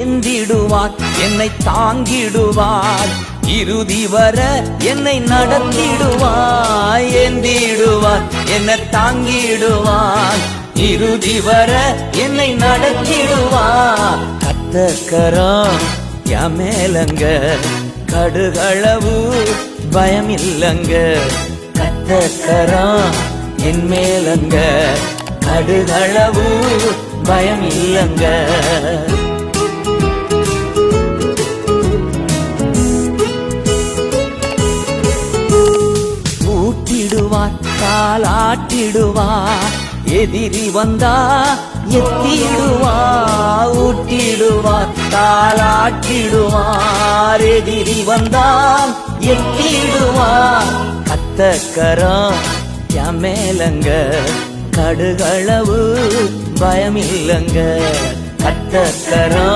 எந்திடுவார் என்னை தாங்கிடுவார் இறுதி வர என்னை நடத்திடுவார் எந்திடுவார் என்னை தாங்கிடுவார் இறுதி வர என்னை நடத்திடுவார் கத்தக்கரம் மேலங்க கடுகளவு பயமில்லங்க கத்தக்கரம் என் மேலங்க கடுகளவு பயமில்லங்க ஊட்டிடுவார் காலாட்டிடுவார் எதிரி வந்தா எத்திடுவார் ஊட்டிடுவார் காலாட்டிடுவார் எதிரி வந்தால் எத்திடுவார் கத்தக்கரம் மேலங்க கடுகளவு பயமில்லங்க கத்தக்கரம்